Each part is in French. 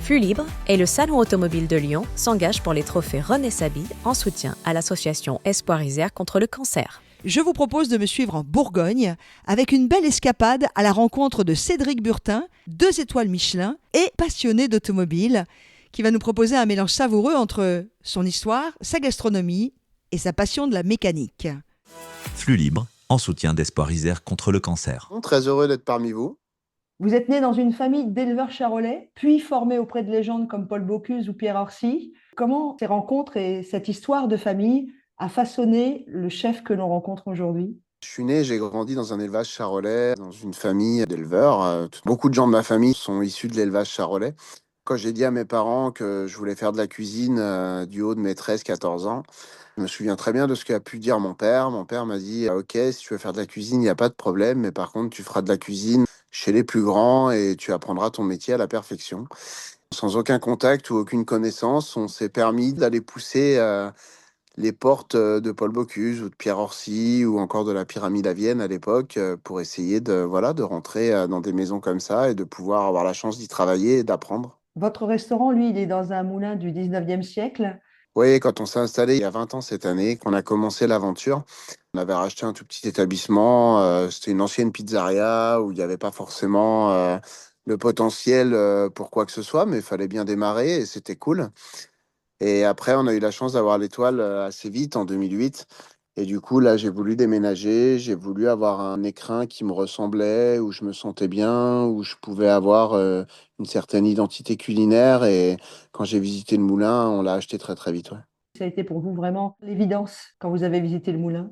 Flux Libre et le Salon automobile de Lyon s'engagent pour les trophées René Sabid en soutien à l'association Espoir Isère contre le cancer. Je vous propose de me suivre en Bourgogne avec une belle escapade à la rencontre de Cédric Burtin, 2 étoiles Michelin et passionné d'automobile, qui va nous proposer un mélange savoureux entre son histoire, sa gastronomie et sa passion de la mécanique. Flux Libre, en soutien d'Espoir Isère contre le cancer. Très heureux d'être parmi vous. Vous êtes né dans une famille d'éleveurs charolais, puis formé auprès de légendes comme Paul Bocuse ou Pierre Orsi. Comment ces rencontres et cette histoire de famille a façonné le chef que l'on rencontre aujourd'hui ? Je suis né, j'ai grandi dans un élevage charolais, dans une famille d'éleveurs. Beaucoup de gens de ma famille sont issus de l'élevage charolais. Quand j'ai dit à mes parents que je voulais faire de la cuisine du haut de mes 13-14 ans, je me souviens très bien de ce qu'a pu dire mon père. Mon père m'a dit ok, si tu veux faire de la cuisine, il n'y a pas de problème, mais par contre, tu feras de la cuisine chez les plus grands et tu apprendras ton métier à la perfection. Sans aucun contact ou aucune connaissance, on s'est permis d'aller pousser les portes de Paul Bocuse ou de Pierre Orsi ou encore de la pyramide à Vienne à l'époque pour essayer de rentrer dans des maisons comme ça et de pouvoir avoir la chance d'y travailler et d'apprendre. Votre restaurant, lui, il est dans un moulin du 19e siècle. Oui, quand on s'est installé il y a 20 ans cette année, qu'on a commencé l'aventure, on avait racheté un tout petit établissement. C'était une ancienne pizzeria où il n'y avait pas forcément le potentiel pour quoi que ce soit, mais il fallait bien démarrer et c'était cool. Et après, on a eu la chance d'avoir l'étoile assez vite en 2008. Et du coup, là, j'ai voulu déménager. J'ai voulu avoir un écrin qui me ressemblait, où je me sentais bien, où je pouvais avoir une certaine identité culinaire. Et quand j'ai visité le moulin, on l'a acheté très, très vite. Ouais. Ça a été pour vous vraiment l'évidence quand vous avez visité le moulin.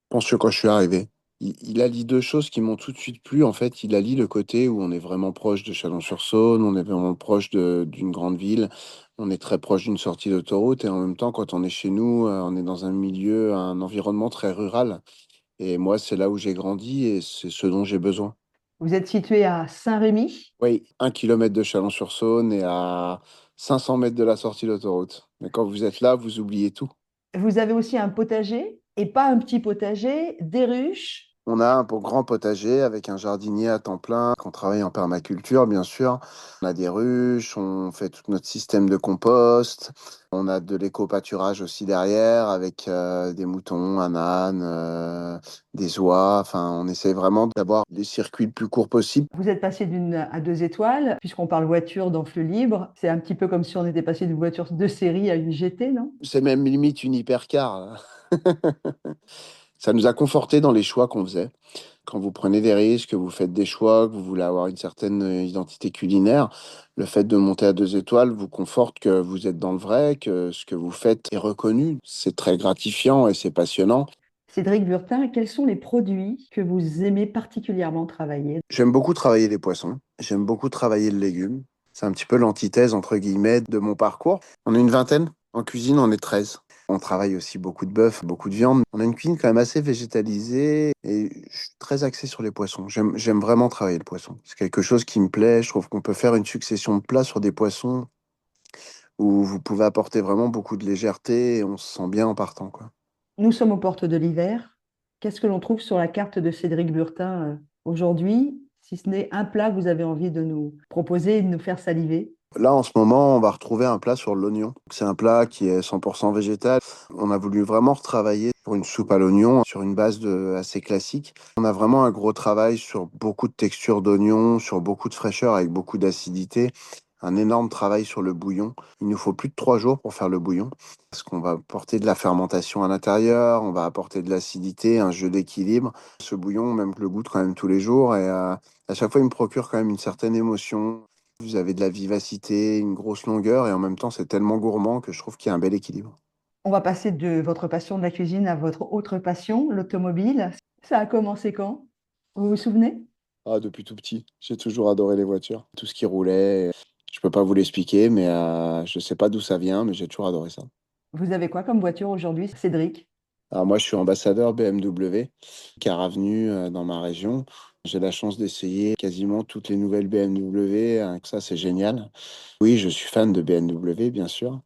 Je pense que quand je suis arrivé, il allie deux choses qui m'ont tout de suite plu. En fait, il allie le côté où on est vraiment proche de Chalon-sur-Saône, on est vraiment proche d'une grande ville, on est très proche d'une sortie d'autoroute et en même temps, quand on est chez nous, on est dans un milieu, un environnement très rural. Et moi, c'est là où j'ai grandi et c'est ce dont j'ai besoin. Vous êtes situé à Saint-Rémy. Oui, 1 kilomètre de Chalon-sur-Saône et à 500 mètres de la sortie d'autoroute. Mais quand vous êtes là, vous oubliez tout. Vous avez aussi un potager, et pas un petit potager, des ruches. On a un grand potager avec un jardinier à temps plein, qu'on travaille en permaculture, bien sûr. On a des ruches, on fait tout notre système de compost. On a de l'éco-pâturage aussi derrière avec des moutons, un âne, des oies. Enfin, on essaie vraiment d'avoir des circuits le plus courts possible. Vous êtes passé d'une à 2 étoiles, puisqu'on parle voiture dans Flux Libre. C'est un petit peu comme si on était passé d'une voiture de série à une GT, non ? C'est même limite une hypercar. Ça nous a conforté dans les choix qu'on faisait. Quand vous prenez des risques, que vous faites des choix, que vous voulez avoir une certaine identité culinaire, le fait de monter à 2 étoiles vous conforte que vous êtes dans le vrai, que ce que vous faites est reconnu. C'est très gratifiant et c'est passionnant. Cédric Burtin, quels sont les produits que vous aimez particulièrement travailler ? J'aime beaucoup travailler les poissons. J'aime beaucoup travailler le légume. C'est un petit peu l'antithèse, entre guillemets, de mon parcours. On est une vingtaine. En cuisine, on est 13. On travaille aussi beaucoup de bœuf, beaucoup de viande. On a une cuisine quand même assez végétalisée et je suis très axé sur les poissons. J'aime vraiment travailler le poisson. C'est quelque chose qui me plaît. Je trouve qu'on peut faire une succession de plats sur des poissons où vous pouvez apporter vraiment beaucoup de légèreté et on se sent bien en partant, quoi. Nous sommes aux portes de l'hiver. Qu'est-ce que l'on trouve sur la carte de Cédric Burtin aujourd'hui, si ce n'est un plat que vous avez envie de nous proposer et de nous faire saliver ? Là, en ce moment, on va retrouver un plat sur l'oignon. C'est un plat qui est 100% végétal. On a voulu vraiment retravailler pour une soupe à l'oignon sur une base assez classique. On a vraiment un gros travail sur beaucoup de textures d'oignon, sur beaucoup de fraîcheur avec beaucoup d'acidité. Un énorme travail sur le bouillon. Il nous faut plus de 3 jours pour faire le bouillon. Parce qu'on va apporter de la fermentation à l'intérieur, on va apporter de l'acidité, un jeu d'équilibre. Ce bouillon, même que je le goûte quand même tous les jours, et à chaque fois, il me procure quand même une certaine émotion. Vous avez de la vivacité, une grosse longueur, et en même temps, c'est tellement gourmand que je trouve qu'il y a un bel équilibre. On va passer de votre passion de la cuisine à votre autre passion, l'automobile. Ça a commencé quand ? Vous vous souvenez ? Ah, depuis tout petit, j'ai toujours adoré les voitures. Tout ce qui roulait, je peux pas vous l'expliquer, mais je sais pas d'où ça vient, mais j'ai toujours adoré ça. Vous avez quoi comme voiture aujourd'hui, Cédric ? Alors moi, je suis ambassadeur BMW, car avenue dans ma région. J'ai la chance d'essayer quasiment toutes les nouvelles BMW, hein, que ça, c'est génial. Oui, je suis fan de BMW, bien sûr,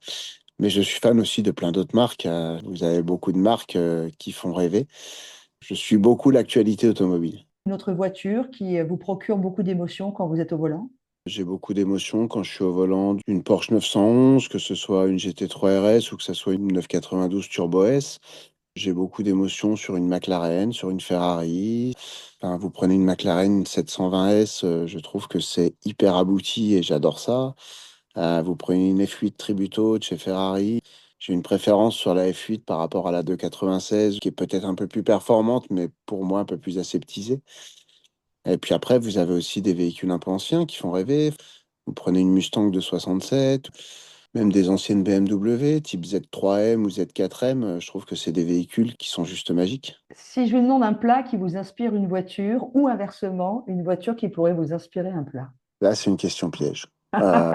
mais je suis fan aussi de plein d'autres marques. Vous avez beaucoup de marques qui font rêver. Je suis beaucoup l'actualité automobile. Une autre voiture qui vous procure beaucoup d'émotions quand vous êtes au volant ? J'ai beaucoup d'émotions quand je suis au volant d'une Porsche 911, que ce soit une GT3 RS ou que ce soit une 992 Turbo S. J'ai beaucoup d'émotions sur une McLaren, sur une Ferrari. Enfin, vous prenez une McLaren 720S, je trouve que c'est hyper abouti et j'adore ça. Vous prenez une F8 Tributo de chez Ferrari. J'ai une préférence sur la F8 par rapport à la 296, qui est peut-être un peu plus performante, mais pour moi un peu plus aseptisée. Et puis après, vous avez aussi des véhicules un peu anciens qui font rêver. Vous prenez une Mustang de 67, même des anciennes BMW, type Z3M ou Z4M. Je trouve que c'est des véhicules qui sont juste magiques. Si je vous demande un plat qui vous inspire une voiture ou inversement, une voiture qui pourrait vous inspirer un plat. Là, c'est une question piège. Euh,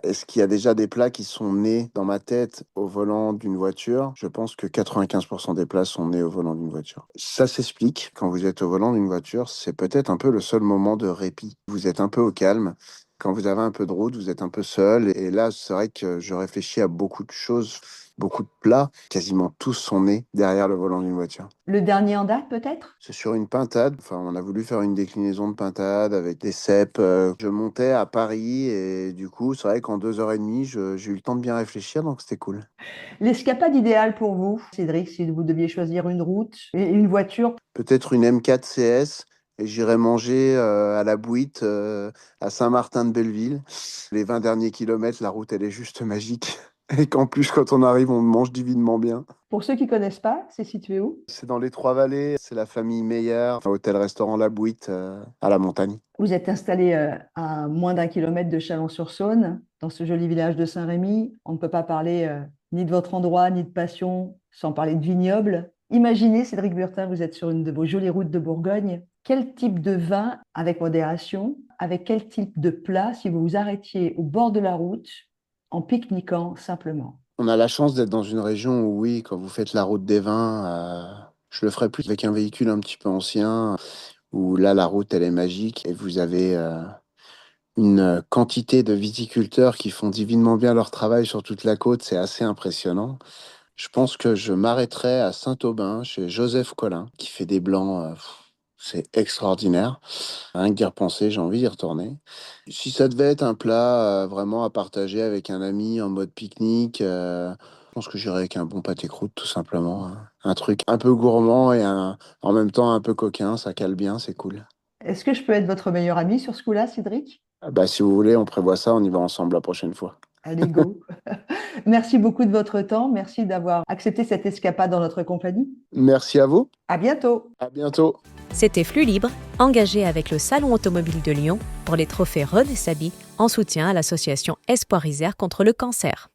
Est-ce qu'il y a déjà des plats qui sont nés dans ma tête au volant d'une voiture? Je pense que 95% des plats sont nés au volant d'une voiture. Ça s'explique. Quand vous êtes au volant d'une voiture, c'est peut-être un peu le seul moment de répit. Vous êtes un peu au calme. Quand vous avez un peu de route, vous êtes un peu seul. Et là, c'est vrai que je réfléchis à beaucoup de choses, beaucoup de plats. Quasiment tous sont nés derrière le volant d'une voiture. Le dernier en date peut-être? C'est sur une pintade. Enfin, on a voulu faire une déclinaison de pintade avec des cèpes. Je montais à Paris et du coup, c'est vrai qu'en 2 heures et demie, j'ai eu le temps de bien réfléchir, donc c'était cool. L'escapade idéale pour vous, Cédric, si vous deviez choisir une route et une voiture? Peut-être une M4 CS et j'irai manger à la Bouite à Saint-Martin-de-Belleville. Les 20 derniers kilomètres, la route, elle est juste magique. Et qu'en plus, quand on arrive, on mange divinement bien. Pour ceux qui ne connaissent pas, c'est situé où? C'est dans les Trois-Vallées, c'est la famille Meyer, hôtel-restaurant La Bouite à la montagne. Vous êtes installé à moins d'1 kilomètre de Chalon-sur-Saône, dans ce joli village de Saint-Rémy. On ne peut pas parler ni de votre endroit, ni de passion, sans parler de vignoble. Imaginez, Cédric Burtin, vous êtes sur une de vos jolies routes de Bourgogne. Quel type de vin avec modération? Avec quel type de plat si vous vous arrêtiez au bord de la route en pique-niquant simplement? On a la chance d'être dans une région où, oui, quand vous faites la route des vins, je le ferai plus avec un véhicule un petit peu ancien, où là, la route, elle est magique et vous avez une quantité de viticulteurs qui font divinement bien leur travail sur toute la côte. C'est assez impressionnant. Je pense que je m'arrêterai à Saint-Aubin, chez Joseph Collin, qui fait des blancs. C'est extraordinaire. Rien que d'y repenser, j'ai envie d'y retourner. Si ça devait être un plat vraiment à partager avec un ami en mode pique-nique, je pense que j'irais avec un bon pâté croûte, tout simplement, hein. Un truc un peu gourmand et en même temps un peu coquin, ça cale bien, c'est cool. Est-ce que je peux être votre meilleur ami sur ce coup-là, Cédric? Ah bah, si vous voulez, on prévoit ça, on y va ensemble la prochaine fois. Allez, go. Merci beaucoup de votre temps. Merci d'avoir accepté cette escapade dans notre compagnie. Merci à vous. À bientôt. À bientôt. C'était Flux Libre, engagé avec le Salon automobile de Lyon pour les trophées René Saby en soutien à l'association Espoir Isère contre le cancer.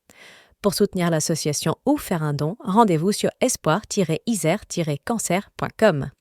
Pour soutenir l'association ou faire un don, rendez-vous sur espoir-isère-cancer.com.